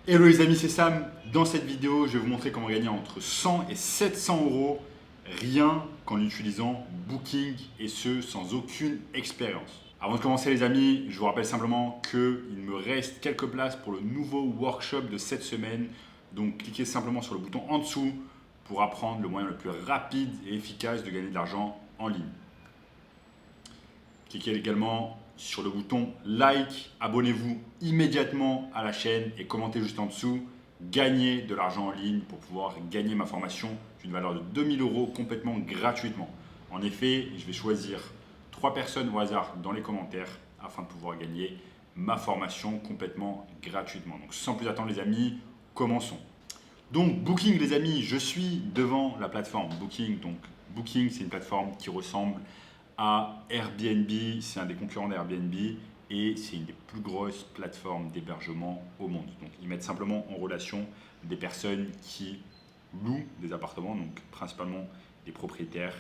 Hello les amis, c'est Sam. Dans cette vidéo, je vais vous montrer comment gagner entre 100 et 700 euros rien qu'en utilisant Booking et ce sans aucune expérience. Avant de commencer les amis, je vous rappelle simplement qu'il me reste quelques places pour le nouveau workshop de cette semaine. Donc cliquez simplement sur le bouton en dessous pour apprendre le moyen le plus rapide et efficace de gagner de l'argent en ligne. Cliquez également sur le bouton like, abonnez-vous immédiatement à la chaîne et commentez juste en dessous. Gagnez de l'argent en ligne pour pouvoir gagner ma formation d'une valeur de 2000 euros complètement gratuitement. En effet, je vais choisir 3 personnes au hasard dans les commentaires afin de pouvoir gagner ma formation complètement gratuitement. Donc sans plus attendre les amis, commençons. Donc Booking les amis, je suis devant la plateforme Booking. Donc Booking c'est une plateforme qui ressemble à Airbnb, c'est un des concurrents d'Airbnb et c'est une des plus grosses plateformes d'hébergement au monde. Donc ils mettent simplement en relation des personnes qui louent des appartements, donc principalement des propriétaires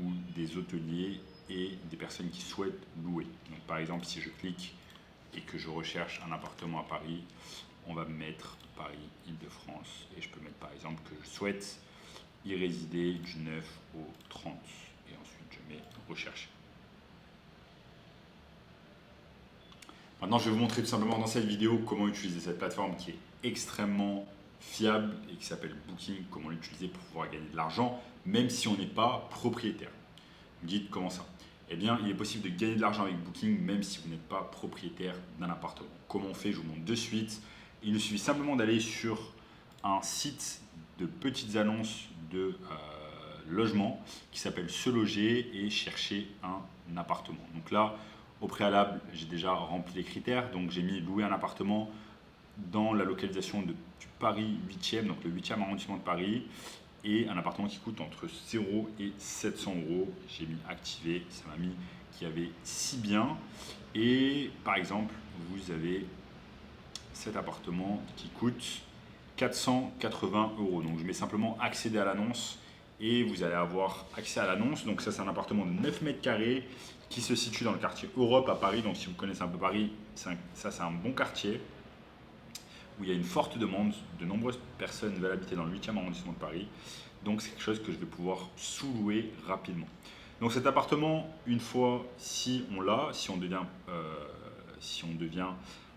ou des hôteliers et des personnes qui souhaitent louer. Donc par exemple si je clique et que je recherche un appartement à Paris, on va me mettre Paris, Île-de-France et je peux mettre par exemple que je souhaite y résider du 9 au 30. Et ensuite, je mets recherche. Maintenant, je vais vous montrer tout simplement dans cette vidéo comment utiliser cette plateforme qui est extrêmement fiable et qui s'appelle Booking, comment l'utiliser pour pouvoir gagner de l'argent, même si on n'est pas propriétaire. Vous me dites comment ça? Eh bien, il est possible de gagner de l'argent avec Booking, même si vous n'êtes pas propriétaire d'un appartement. Comment on fait? Je vous montre de suite. Il nous suffit simplement d'aller sur un site de petites annonces de logement qui s'appelle Se Loger et chercher un appartement. Donc là, au préalable, j'ai déjà rempli les critères. Donc j'ai mis louer un appartement dans la localisation du Paris 8e, donc le 8e arrondissement de Paris, et un appartement qui coûte entre 0 et 700 euros. J'ai mis activer, ça m'a mis qu'il y avait 6 biens. Et par exemple, vous avez cet appartement qui coûte 480 euros. Donc je mets simplement accéder à l'annonce et vous allez avoir accès à l'annonce. Donc ça c'est un appartement de 9 mètres carrés qui se situe dans le quartier Europe à Paris. Donc si vous connaissez un peu Paris, ça c'est un bon quartier où il y a une forte demande. De nombreuses personnes veulent habiter dans le 8e arrondissement de Paris. Donc c'est quelque chose que je vais pouvoir sous-louer rapidement. Donc cet appartement, une fois si on l'a, si on devient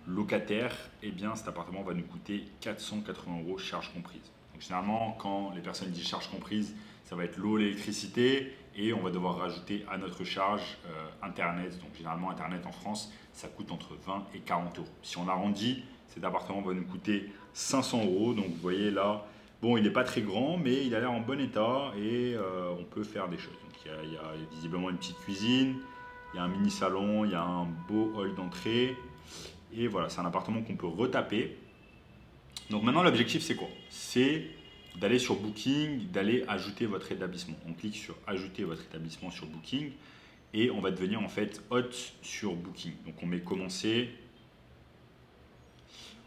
locataire, eh bien cet appartement va nous coûter 480 euros charges comprises. Donc généralement, quand les personnes disent charges comprises, ça va être l'eau, l'électricité et on va devoir rajouter à notre charge Internet. Donc généralement, Internet en France, ça coûte entre 20 et 40 euros. Si on arrondit, cet appartement va nous coûter 500 euros. Donc vous voyez là, bon, il n'est pas très grand, mais il a l'air en bon état et on peut faire des choses. Donc il y a visiblement une petite cuisine, il y a un mini salon, il y a un beau hall d'entrée. Et voilà, c'est un appartement qu'on peut retaper. Donc maintenant, l'objectif, c'est quoi? C'est d'aller sur Booking, d'aller ajouter votre établissement. On clique sur ajouter votre établissement sur Booking et on va devenir en fait hôte sur Booking. Donc on met commencer,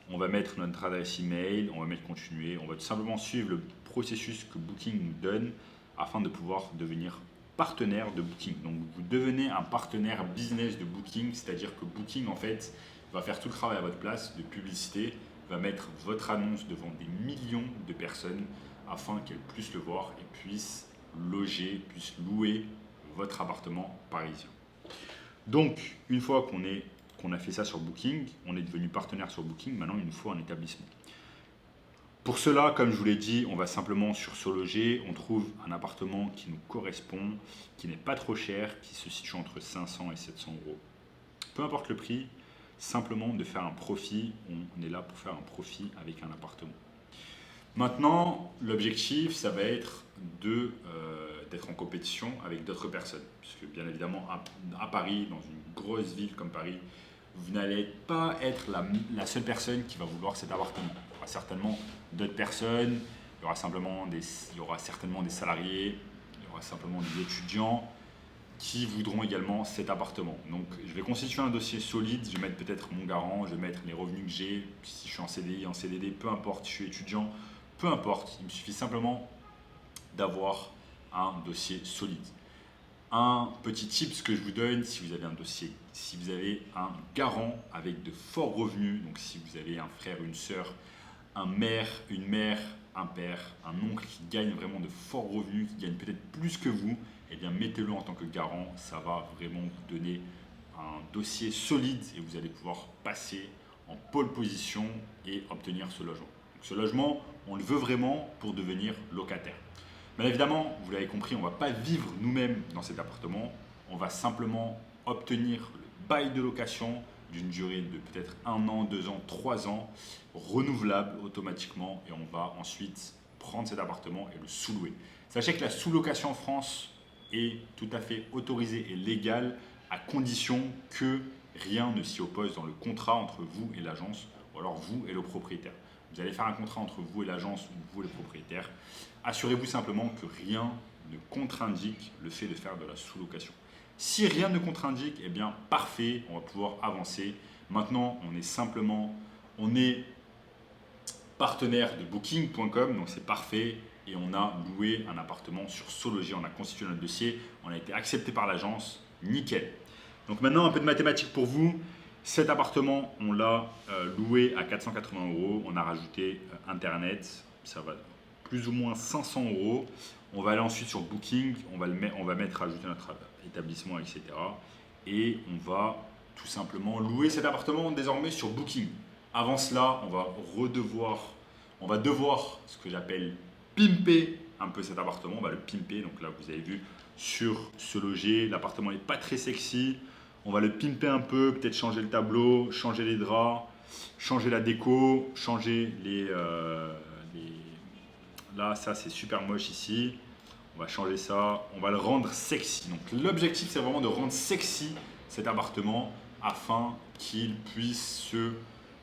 on va mettre notre adresse email, on va mettre continuer, on va tout simplement suivre le processus que Booking nous donne afin de pouvoir devenir partenaire de Booking. Donc vous devenez un partenaire business de Booking, c'est-à-dire que Booking en fait va faire tout le travail à votre place de publicité, va mettre votre annonce devant des millions de personnes afin qu'elles puissent le voir et puissent loger, puissent louer votre appartement parisien. Donc, une fois qu'on a fait ça sur Booking, on est devenu partenaire sur Booking, maintenant il nous faut un établissement. Pour cela, comme je vous l'ai dit, on va simplement sur Se Loger, on trouve un appartement qui nous correspond, qui n'est pas trop cher, qui se situe entre 500 et 700 euros. Peu importe le prix, simplement de faire un profit. On est là pour faire un profit avec un appartement. Maintenant, l'objectif, ça va être d'être en compétition avec d'autres personnes. Puisque bien évidemment, à Paris, dans une grosse ville comme Paris, vous n'allez pas être la seule personne qui va vouloir cet appartement. Il y aura certainement d'autres personnes, il y aura certainement des salariés, il y aura simplement des étudiants qui voudront également cet appartement. Donc je vais constituer un dossier solide, je vais mettre peut-être mon garant, je vais mettre les revenus que j'ai, si je suis en CDI, en CDD, peu importe, si je suis étudiant, peu importe, il me suffit simplement d'avoir un dossier solide. Un petit tip que je vous donne, si vous avez un dossier, si vous avez un garant avec de forts revenus, donc si vous avez un frère, une sœur, une mère, un père, un oncle qui gagne vraiment de forts revenus, qui gagne peut-être plus que vous, eh bien mettez-le en tant que garant, ça va vraiment vous donner un dossier solide et vous allez pouvoir passer en pole position et obtenir ce logement. Donc, ce logement, on le veut vraiment pour devenir locataire. Bien évidemment, vous l'avez compris, on ne va pas vivre nous-mêmes dans cet appartement, on va simplement obtenir le bail de location d'une durée de peut-être 1 an, 2 ans, 3 ans, renouvelable automatiquement et on va ensuite prendre cet appartement et le sous-louer. Sachez que la sous-location en France est tout à fait autorisée et légale à condition que rien ne s'y oppose dans le contrat entre vous et l'agence ou alors vous et le propriétaire. Vous allez faire un contrat entre vous et l'agence ou vous et le propriétaire. Assurez-vous simplement que rien ne contre-indique le fait de faire de la sous-location. Si rien ne contre-indique, eh bien parfait, on va pouvoir avancer. Maintenant, on est partenaire de Booking.com, donc c'est parfait. Et on a loué un appartement sur SoLoger, on a constitué notre dossier, on a été accepté par l'agence, nickel. Donc maintenant, un peu de mathématiques pour vous. Cet appartement, on l'a loué à 480 €, on a rajouté Internet, ça va plus ou moins 500 €. On va aller ensuite sur Booking, on va mettre rajouter notre établissement, etc. Et on va tout simplement louer cet appartement désormais sur Booking. Avant cela, on va devoir ce que j'appelle pimper un peu cet appartement. On va le pimper. Donc là, vous avez vu sur SoLoger, l'appartement n'est pas très sexy. On va le pimper un peu, peut-être changer le tableau, changer les draps, changer la déco, changer Là, ça c'est super moche ici. On va changer ça, on va le rendre sexy. Donc l'objectif c'est vraiment de rendre sexy cet appartement afin qu'il puisse se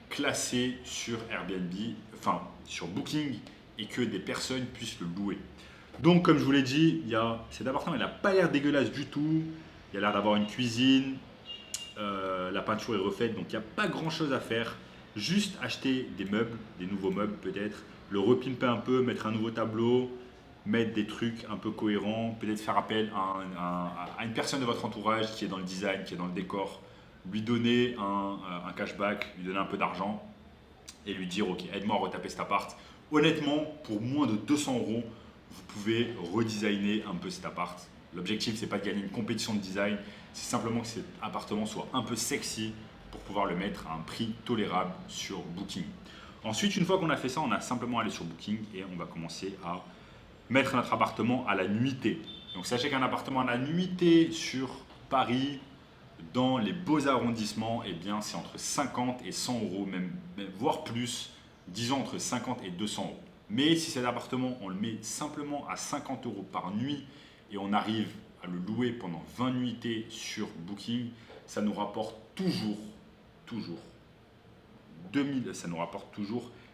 classer sur Airbnb, enfin sur Booking et que des personnes puissent le louer. Donc comme je vous l'ai dit, cet appartement il n'a pas l'air dégueulasse du tout. Il a l'air d'avoir une cuisine, la peinture est refaite donc il n'y a pas grand chose à faire. Juste acheter des meubles, des nouveaux meubles peut-être, le repimper un peu, mettre un nouveau tableau, mettre des trucs un peu cohérents, peut-être faire appel à une personne de votre entourage qui est dans le design, qui est dans le décor, lui donner un cashback, lui donner un peu d'argent et lui dire ok, aide-moi à retaper cet appart. Honnêtement, pour moins de 200 €, vous pouvez redesigner un peu cet appart. L'objectif, c'est pas de gagner une compétition de design, c'est simplement que cet appartement soit un peu sexy pour pouvoir le mettre à un prix tolérable sur Booking. Ensuite, une fois qu'on a fait ça, on a simplement à aller sur Booking et on va commencer à mettre notre appartement à la nuitée. Donc sachez qu'un appartement à la nuitée sur Paris, dans les beaux arrondissements, eh bien c'est entre 50 et 100 €, même voire plus, disons entre 50 et 200 €. Mais si cet appartement, on le met simplement à 50 € par nuit et on arrive à le louer pendant 20 nuitées sur Booking, ça nous rapporte toujours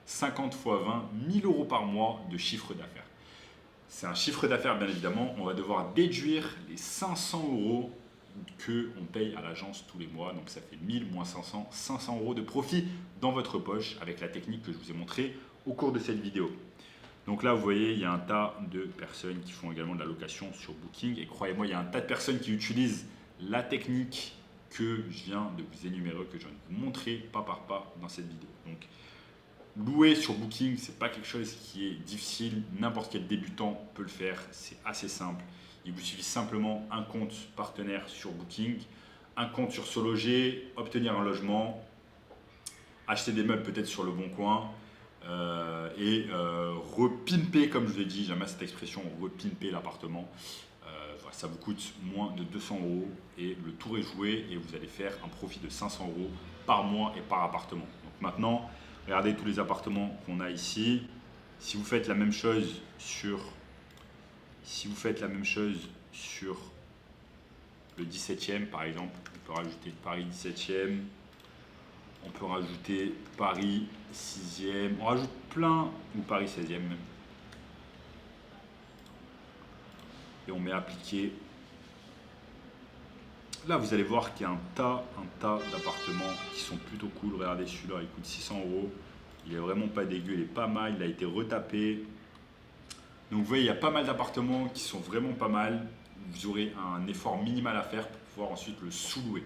50 fois 20, 1000 € par mois de chiffre d'affaires. C'est un chiffre d'affaires, bien évidemment. On va devoir déduire les 500 € qu'on paye à l'agence tous les mois. Donc ça fait 1000 moins 500, 500 € de profit dans votre poche avec la technique que je vous ai montrée au cours de cette vidéo. Donc là, vous voyez, il y a un tas de personnes qui font également de la location sur Booking. Et croyez-moi, il y a un tas de personnes qui utilisent la technique que je viens de vous énumérer, que je viens de vous montrer pas par pas dans cette vidéo. Donc, louer sur Booking, c'est pas quelque chose qui est difficile. N'importe quel débutant peut le faire. C'est assez simple. Il vous suffit simplement un compte partenaire sur Booking, un compte sur SoLoger, obtenir un logement, acheter des meubles peut-être sur Le Bon Coin et repimper, comme je vous l'ai dit, j'aime cette expression, repimper l'appartement. Ça vous coûte moins de 200 € et le tour est joué et vous allez faire un profit de 500 € par mois et par appartement. Donc maintenant, regardez tous les appartements qu'on a ici. Si vous faites la même chose sur le 17e par exemple, on peut rajouter Paris 17e, on peut rajouter Paris 6e, on rajoute plein, ou Paris 16e même. Et on met appliquer. Là, vous allez voir qu'il y a un tas d'appartements qui sont plutôt cool. Regardez celui-là, il coûte 600 €. Il est vraiment pas dégueu, il est pas mal, il a été retapé. Donc vous voyez, il y a pas mal d'appartements qui sont vraiment pas mal. vous aurez un effort minimal à faire pour pouvoir ensuite le sous-louer.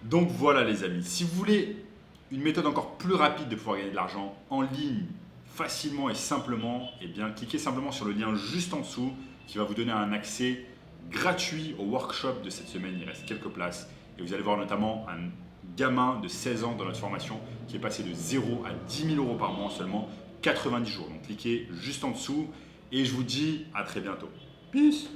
Donc voilà les amis, si vous voulez une méthode encore plus rapide de pouvoir gagner de l'argent en ligne, facilement et simplement, eh bien cliquez simplement sur le lien juste en dessous qui va vous donner un accès gratuit au workshop de cette semaine. Il reste quelques places et vous allez voir notamment un gamin de 16 ans dans notre formation qui est passé de 0 à 10 000 euros par mois en seulement 90 jours. Donc cliquez juste en dessous et je vous dis à très bientôt. Peace!